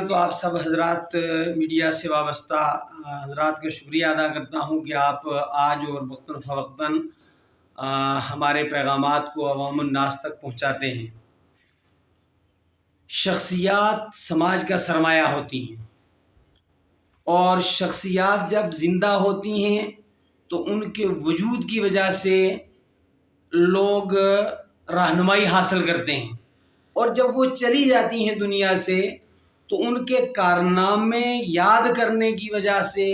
تو آپ سب حضرات میڈیا سے وابستہ حضرات کا شکریہ ادا کرتا ہوں کہ آپ آج اور وقتاً فوقتاً ہمارے پیغامات کو عوام الناس تک پہنچاتے ہیں۔ شخصیات سماج کا سرمایہ ہوتی ہیں، اور شخصیات جب زندہ ہوتی ہیں تو ان کے وجود کی وجہ سے لوگ رہنمائی حاصل کرتے ہیں، اور جب وہ چلی جاتی ہیں دنیا سے تو ان کے کارنامے یاد کرنے کی وجہ سے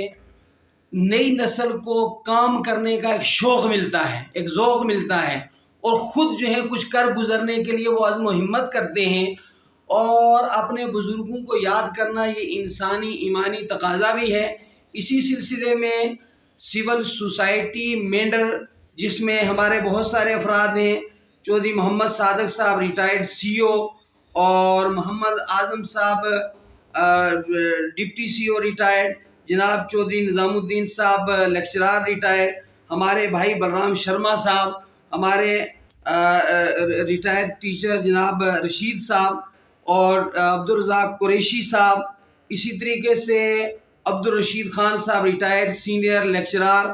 نئی نسل کو کام کرنے کا ایک شوق ملتا ہے، ایک ذوق ملتا ہے، اور خود جو ہے کچھ کر گزرنے کے لیے وہ عزم و ہمت کرتے ہیں۔ اور اپنے بزرگوں کو یاد کرنا یہ انسانی ایمانی تقاضا بھی ہے۔ اسی سلسلے میں سول سوسائٹی مینڈر، جس میں ہمارے بہت سارے افراد ہیں، چودھری محمد صادق صاحب ریٹائرڈ CO، اور محمد اعظم صاحب ڈپٹی CO ریٹائرڈ، جناب چودھری نظام الدین صاحب لیکچرار ریٹائر، ہمارے بھائی بلرام شرما صاحب، ہمارے ریٹائرڈ ٹیچر جناب رشید صاحب، اور عبدالرزاق قریشی صاحب، اسی طریقے سے عبدالرشید خان صاحب ریٹائرڈ سینئر لیکچرار۔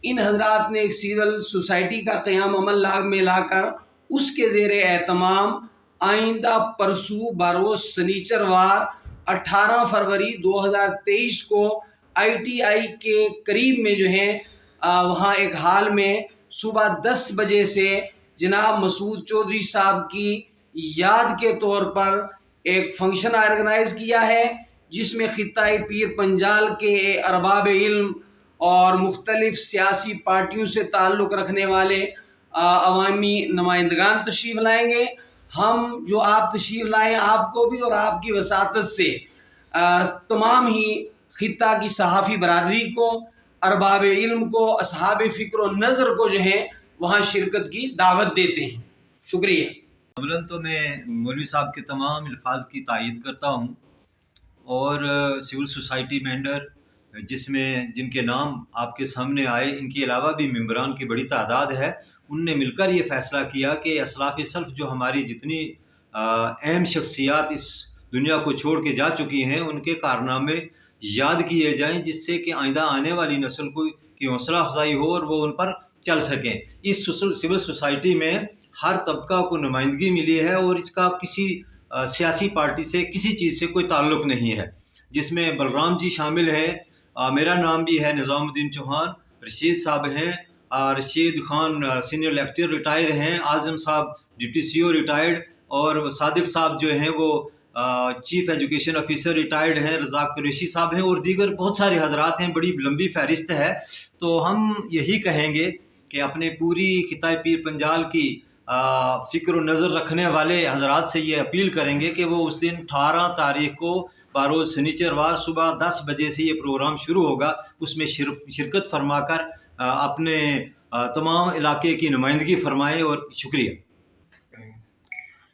ان حضرات نے ایک سول سوسائٹی کا قیام عمل میں لا کر اس کے زیر اہتمام آئندہ پرسوں بروز سنیچروار 18 فروری 2023 کو ITI کے قریب میں جو ہے وہاں ایک ہال میں صبح 10 بجے سے جناب مسعود چودھری صاحب کی یاد کے طور پر ایک فنکشن آرگنائز کیا ہے، جس میں خطۂ پیر پنجال کے ارباب علم اور مختلف سیاسی پارٹیوں سے تعلق رکھنے والے عوامی نمائندگان تشریف لائیں گے۔ ہم جو آپ تشریف لائیں، آپ کو بھی اور آپ کی وساطت سے تمام ہی خطہ کی صحافی برادری کو، ارباب علم کو، اصحاب فکر و نظر کو جو ہے وہاں شرکت کی دعوت دیتے ہیں۔ شکریہ۔ اولاً تو میں مولوی صاحب کے تمام الفاظ کی تائید کرتا ہوں، اور سول سوسائٹی ممبر جن کے نام آپ کے سامنے آئے، ان کے علاوہ بھی ممبران کی بڑی تعداد ہے، ان نے مل کر یہ فیصلہ کیا کہ اسلاف سلف جو ہماری جتنی اہم شخصیات اس دنیا کو چھوڑ کے جا چکی ہیں، ان کے کارنامے یاد کیے جائیں، جس سے کہ آئندہ آنے والی نسل کی حوصلہ افزائی ہو اور وہ ان پر چل سکیں۔ اس سول سوسائٹی میں ہر طبقہ کو نمائندگی ملی ہے، اور اس کا کسی سیاسی پارٹی سے کسی چیز سے کوئی تعلق نہیں ہے، جس میں بلرام جی شامل ہیں، میرا نام بھی ہے نظام الدین چوہان، رشید صاحب ہیں، Rashid Khan senior lecturer retire ہیں، اعظم صاحب ڈپٹی CO ریٹائرڈ، اور صادق صاحب جو ہیں وہ چیف ایجوکیشن آفیسر ریٹائرڈ ہیں، رزاق قریشی صاحب ہیں، اور دیگر بہت سارے حضرات ہیں۔ بڑی لمبی فہرست ہے، تو ہم یہی کہیں گے کہ اپنے پوری خطۂ پیر پنجال کی فکر و نظر رکھنے والے حضرات سے یہ اپیل کریں گے کہ وہ اس دن 18 تاریخ کو بروز سنیچروار صبح 10 بجے سے یہ پروگرام شروع ہوگا، اس میں شرکت فرما کر اپنے تمام علاقے کی نمائندگی فرمائیں، اور شکریہ۔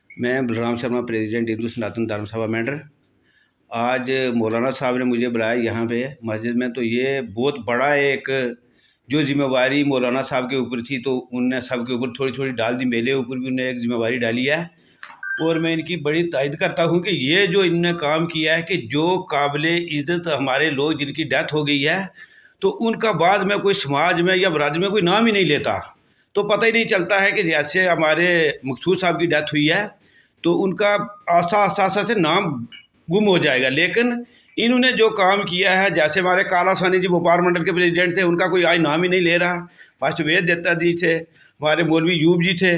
میں بلرام شرما، پریزیڈنٹ ہندو سناتن دھرم سبھا ممبر۔ آج مولانا صاحب نے مجھے بلایا یہاں پہ مسجد میں، تو یہ بہت بڑا ایک جو ذمہ داری مولانا صاحب کے اوپر تھی، تو ان نے سب کے اوپر تھوڑی تھوڑی ڈال دی، میرے اوپر بھی انہیں ایک ذمہ داری ڈالی ہے، اور میں ان کی بڑی تائید کرتا ہوں کہ یہ جو انہوں نے کام کیا ہے کہ جو قابل عزت ہمارے لوگ جن کی ڈیتھ ہو گئی ہے، تو ان کا بعد میں کوئی سماج میں یا برادری میں کوئی نام ہی نہیں لیتا، تو پتہ ہی نہیں چلتا ہے کہ جیسے ہمارے مقصود صاحب کی ڈیتھ ہوئی ہے تو ان کا آستہ آستہ سے نام گم ہو جائے گا، لیکن انہوں نے جو کام کیا ہے، جیسے ہمارے کالا ثانی جی بھوپال منڈل کے پریزیڈنٹ تھے، ان کا کوئی آج نام ہی نہیں لے رہا، فاسٹ وید دتا جی تھے، ہمارے مولوی یوب جی تھے،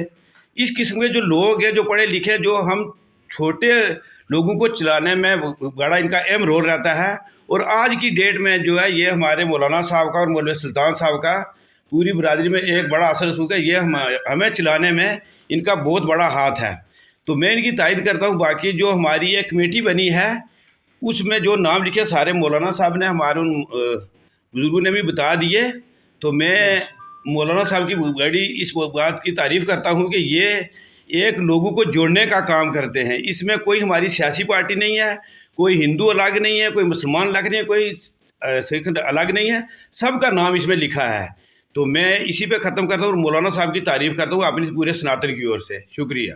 اس قسم کے جو لوگ ہیں جو پڑھے لکھے، جو ہم چھوٹے لوگوں کو چلانے میں بڑا ان کا اہم رول رہتا ہے، اور آج کی ڈیٹ میں جو ہے یہ ہمارے مولانا صاحب کا اور مولوی سلطان صاحب کا پوری برادری میں ایک بڑا اثر رسوخ ہے، یہ ہمیں چلانے میں ان کا بہت بڑا ہاتھ ہے، تو میں ان کی تائید کرتا ہوں۔ باقی جو ہماری ایک کمیٹی بنی ہے، اس میں جو نام لکھے سارے مولانا صاحب نے، ہمارے ان بزرگوں نے بھی بتا دیے، تو میں مولانا صاحب کی بڑی اس بات کی تعریف کرتا ہوں کہ یہ ایک لوگوں کو جوڑنے کا کام کرتے ہیں، اس میں کوئی ہماری سیاسی پارٹی نہیں ہے، کوئی ہندو الگ نہیں ہے، کوئی مسلمان الگ نہیں ہے، کوئی سکھ الگ نہیں ہے، سب کا نام اس میں لکھا ہے، تو میں اسی پہ ختم کرتا ہوں اور مولانا صاحب کی تعریف کرتا ہوں اپنی پورے سناتن کی اور سے۔ شکریہ۔